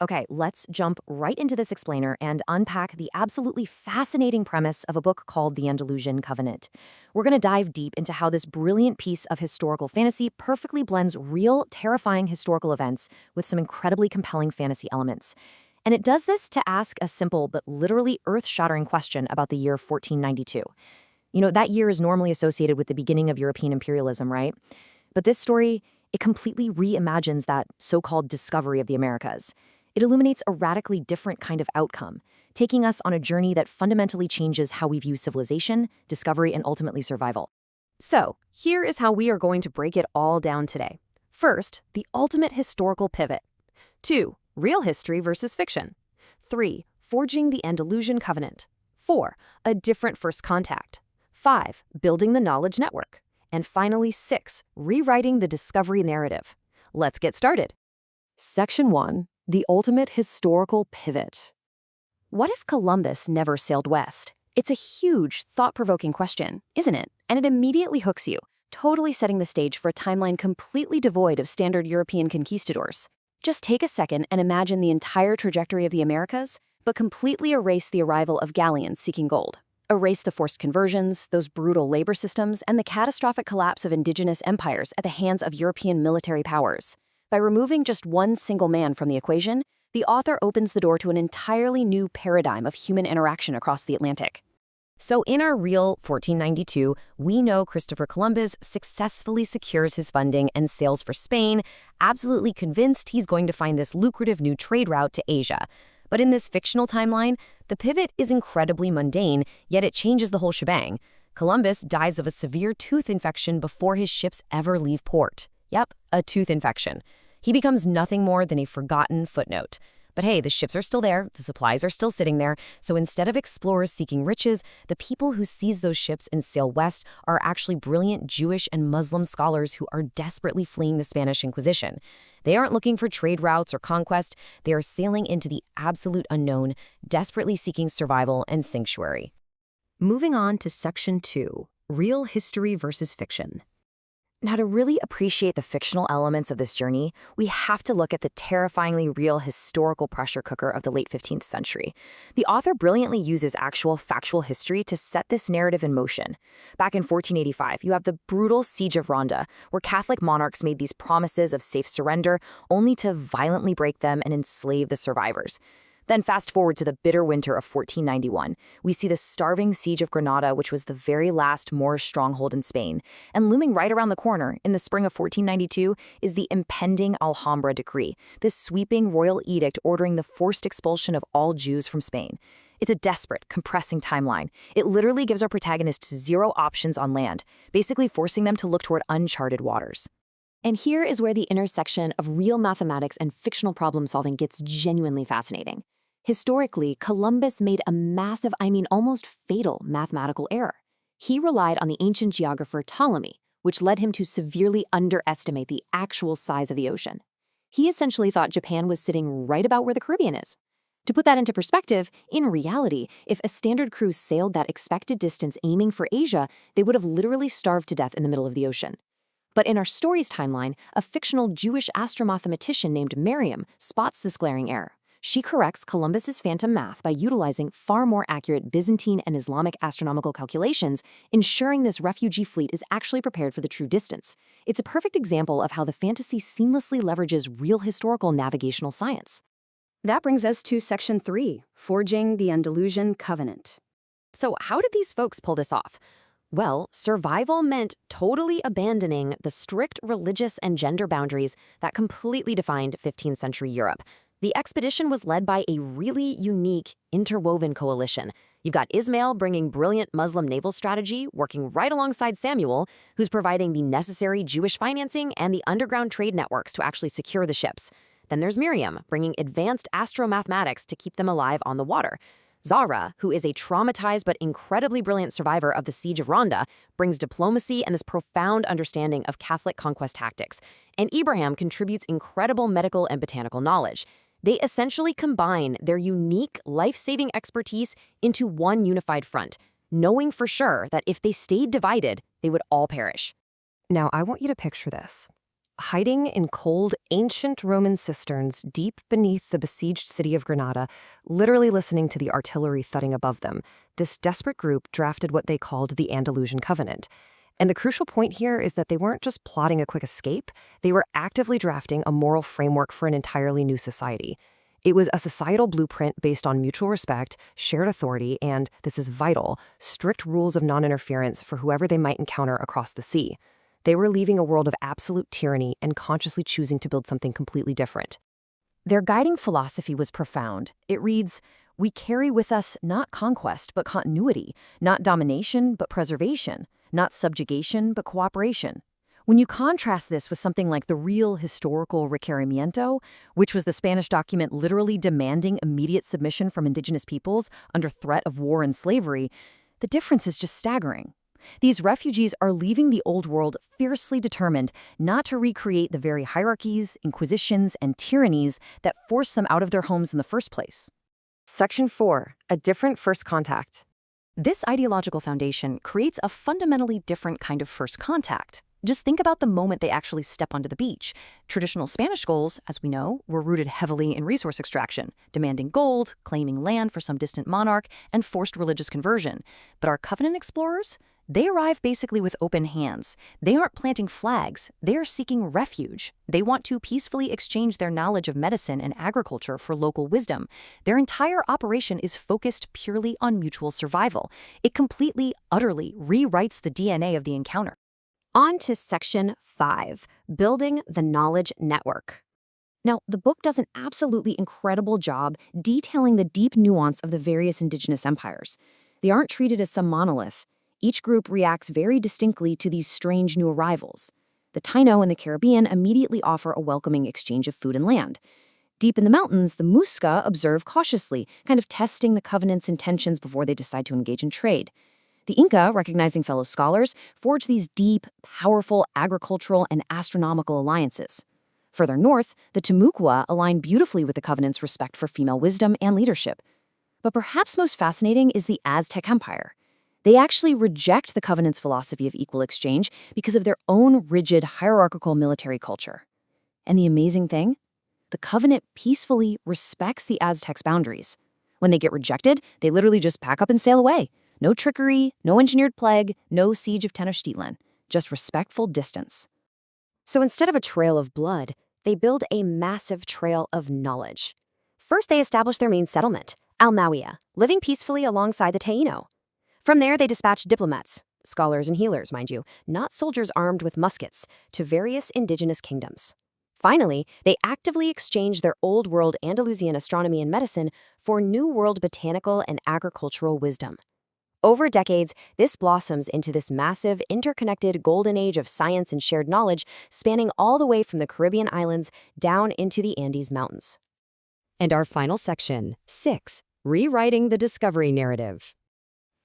Okay, let's jump right into this explainer and unpack the absolutely fascinating premise of a book called The Andalusian Covenant. We're going to dive deep into how this brilliant piece of historical fantasy perfectly blends real, terrifying historical events with some incredibly compelling fantasy elements. And it does this to ask a simple but literally earth-shattering question about the year 1492. That year is normally associated with the beginning of European imperialism, right? But this story, it completely reimagines that so-called discovery of the Americas. It illuminates a radically different kind of outcome, taking us on a journey that fundamentally changes how we view civilization, discovery, and ultimately survival. So, here is how we are going to break it all down today. First, the ultimate historical pivot. 2, real history versus fiction. 3, forging the Andalusian Covenant. 4, a different first contact. 5, building the knowledge network. And finally, 6, rewriting the discovery narrative. Let's get started. Section 1. The ultimate historical pivot. What if Columbus never sailed west? It's a huge, thought-provoking question, isn't it? And it immediately hooks you, totally setting the stage for a timeline completely devoid of standard European conquistadors. Just take a second and imagine the entire trajectory of the Americas, but completely erase the arrival of galleons seeking gold. Erase the forced conversions, those brutal labor systems, and the catastrophic collapse of indigenous empires at the hands of European military powers. By removing just one single man from the equation, the author opens the door to an entirely new paradigm of human interaction across the Atlantic. So in our real 1492, we know Christopher Columbus successfully secures his funding and sails for Spain, absolutely convinced he's going to find this lucrative new trade route to Asia. But in this fictional timeline, the pivot is incredibly mundane, yet it changes the whole shebang. Columbus dies of a severe tooth infection before his ships ever leave port. Yep, a tooth infection. He becomes nothing more than a forgotten footnote. But hey, the ships are still there, the supplies are still sitting there, so instead of explorers seeking riches, the people who seize those ships and sail west are actually brilliant Jewish and Muslim scholars who are desperately fleeing the Spanish Inquisition. They aren't looking for trade routes or conquest, they are sailing into the absolute unknown, desperately seeking survival and sanctuary. Moving on to Section 2, Real History versus Fiction. Now, to really appreciate the fictional elements of this journey, we have to look at the terrifyingly real historical pressure cooker of the late 15th century. The author brilliantly uses actual factual history to set this narrative in motion. Back in 1485, you have the brutal Siege of Ronda, where Catholic monarchs made these promises of safe surrender, only to violently break them and enslave the survivors. Then fast forward to the bitter winter of 1491. We see the starving siege of Granada, which was the very last Moorish stronghold in Spain. And looming right around the corner, in the spring of 1492, is the impending Alhambra decree, this sweeping royal edict ordering the forced expulsion of all Jews from Spain. It's a desperate, compressing timeline. It literally gives our protagonists zero options on land, basically forcing them to look toward uncharted waters. And here is where the intersection of real mathematics and fictional problem-solving gets genuinely fascinating. Historically, Columbus made a massive, almost fatal mathematical error. He relied on the ancient geographer Ptolemy, which led him to severely underestimate the actual size of the ocean. He essentially thought Japan was sitting right about where the Caribbean is. To put that into perspective, in reality, if a standard crew sailed that expected distance aiming for Asia, they would have literally starved to death in the middle of the ocean. But in our story's timeline, a fictional Jewish astromathematician named Miriam spots this glaring error. She corrects Columbus's phantom math by utilizing far more accurate Byzantine and Islamic astronomical calculations, ensuring this refugee fleet is actually prepared for the true distance. It's a perfect example of how the fantasy seamlessly leverages real historical navigational science. That brings us to Section 3, Forging the Andalusian Covenant. So how did these folks pull this off? Well, survival meant totally abandoning the strict religious and gender boundaries that completely defined 15th century Europe. The expedition was led by a really unique, interwoven coalition. You've got Ismail bringing brilliant Muslim naval strategy, working right alongside Samuel, who's providing the necessary Jewish financing and the underground trade networks to actually secure the ships. Then there's Miriam, bringing advanced astromathematics to keep them alive on the water. Zahra, who is a traumatized but incredibly brilliant survivor of the Siege of Ronda, brings diplomacy and this profound understanding of Catholic conquest tactics. And Ibrahim contributes incredible medical and botanical knowledge. They essentially combine their unique life-saving expertise into one unified front, knowing for sure that if they stayed divided, they would all perish. Now, I want you to picture this. hiding in cold, ancient Roman cisterns deep beneath the besieged city of Granada, literally listening to the artillery thudding above them, this desperate group drafted what they called the Andalusian Covenant. And the crucial point here is that they weren't just plotting a quick escape, they were actively drafting a moral framework for an entirely new society. It was a societal blueprint based on mutual respect, shared authority, and, this is vital, strict rules of non-interference for whoever they might encounter across the sea. They were leaving a world of absolute tyranny and consciously choosing to build something completely different. Their guiding philosophy was profound. It reads, "We carry with us not conquest, but continuity, not domination, but preservation, not subjugation, but cooperation." When you contrast this with something like the real historical requerimiento, which was the Spanish document literally demanding immediate submission from indigenous peoples under threat of war and slavery, the difference is just staggering. These refugees are leaving the old world fiercely determined not to recreate the very hierarchies, inquisitions, and tyrannies that forced them out of their homes in the first place. Section 4. A different first contact. This ideological foundation creates a fundamentally different kind of first contact. Just think about the moment they actually step onto the beach. Traditional Spanish goals, as we know, were rooted heavily in resource extraction, demanding gold, claiming land for some distant monarch, and forced religious conversion. But our Covenant explorers? They arrive basically with open hands. They aren't planting flags. They are seeking refuge. They want to peacefully exchange their knowledge of medicine and agriculture for local wisdom. Their entire operation is focused purely on mutual survival. It completely, utterly rewrites the DNA of the encounter. On to Section 5, Building the Knowledge Network. Now, the book does an absolutely incredible job detailing the deep nuance of the various indigenous empires. They aren't treated as some monolith. Each group reacts very distinctly to these strange new arrivals. The Taino and the Caribbean immediately offer a welcoming exchange of food and land. Deep in the mountains, the Muisca observe cautiously, kind of testing the Covenant's intentions before they decide to engage in trade. The Inca, recognizing fellow scholars, forge these deep, powerful agricultural and astronomical alliances. Further north, the Timucua align beautifully with the Covenant's respect for female wisdom and leadership. But perhaps most fascinating is the Aztec Empire. They actually reject the Covenant's philosophy of equal exchange because of their own rigid, hierarchical military culture. And the amazing thing? The Covenant peacefully respects the Aztecs' boundaries. When they get rejected, they literally just pack up and sail away. No trickery, no engineered plague, no siege of Tenochtitlan, just respectful distance. So instead of a trail of blood, they build a massive trail of knowledge. First, they establish their main settlement, Almawia, living peacefully alongside the Taino. From there, they dispatch diplomats, scholars and healers, mind you, not soldiers armed with muskets, to various indigenous kingdoms. Finally, they actively exchange their Old World Andalusian astronomy and medicine for New World botanical and agricultural wisdom. Over decades, this blossoms into this massive, interconnected golden age of science and shared knowledge, spanning all the way from the Caribbean islands down into the Andes Mountains. And our final section, 6, Rewriting the Discovery Narrative.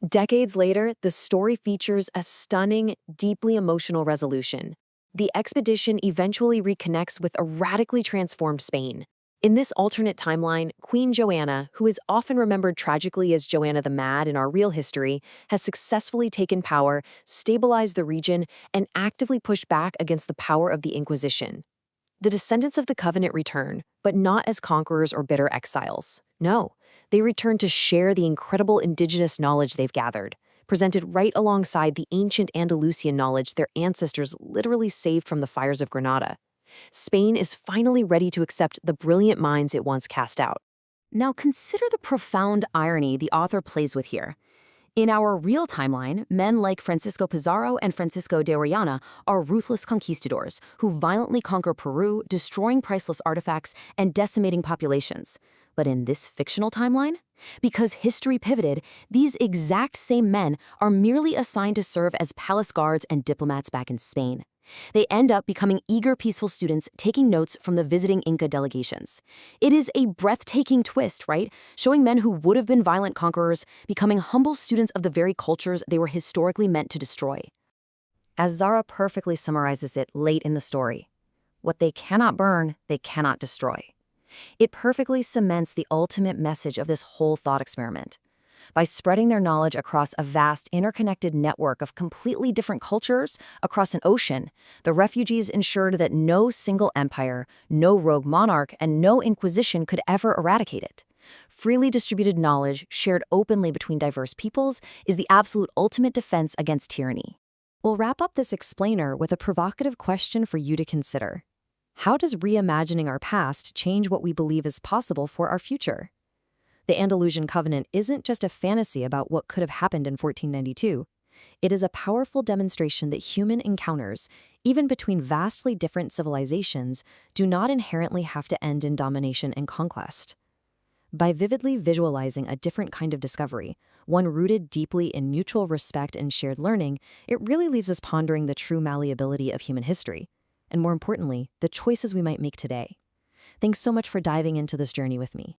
Decades later, the story features a stunning, deeply emotional resolution. The expedition eventually reconnects with a radically transformed Spain. In this alternate timeline, Queen Joanna, who is often remembered tragically as Joanna the Mad in our real history, has successfully taken power, stabilized the region, and actively pushed back against the power of the Inquisition. The descendants of the Covenant return, but not as conquerors or bitter exiles. No, they return to share the incredible indigenous knowledge they've gathered, presented right alongside the ancient Andalusian knowledge their ancestors literally saved from the fires of Granada. Spain is finally ready to accept the brilliant minds it once cast out. Now consider the profound irony the author plays with here. In our real timeline, men like Francisco Pizarro and Francisco de Orellana are ruthless conquistadors who violently conquer Peru, destroying priceless artifacts and decimating populations. But in this fictional timeline, because history pivoted, these exact same men are merely assigned to serve as palace guards and diplomats back in Spain. They end up becoming eager, peaceful students taking notes from the visiting Inca delegations. It is a breathtaking twist, right? Showing men who would have been violent conquerors becoming humble students of the very cultures they were historically meant to destroy. As Zara perfectly summarizes it late in the story, what they cannot burn, they cannot destroy. It perfectly cements the ultimate message of this whole thought experiment. By spreading their knowledge across a vast, interconnected network of completely different cultures across an ocean, the refugees ensured that no single empire, no rogue monarch, and no inquisition could ever eradicate it. Freely distributed knowledge, shared openly between diverse peoples, is the absolute ultimate defense against tyranny. We'll wrap up this explainer with a provocative question for you to consider. How does reimagining our past change what we believe is possible for our future? The Andalusian Covenant isn't just a fantasy about what could have happened in 1492. It is a powerful demonstration that human encounters, even between vastly different civilizations, do not inherently have to end in domination and conquest. By vividly visualizing a different kind of discovery, one rooted deeply in mutual respect and shared learning, it really leaves us pondering the true malleability of human history, and more importantly, the choices we might make today. Thanks so much for diving into this journey with me.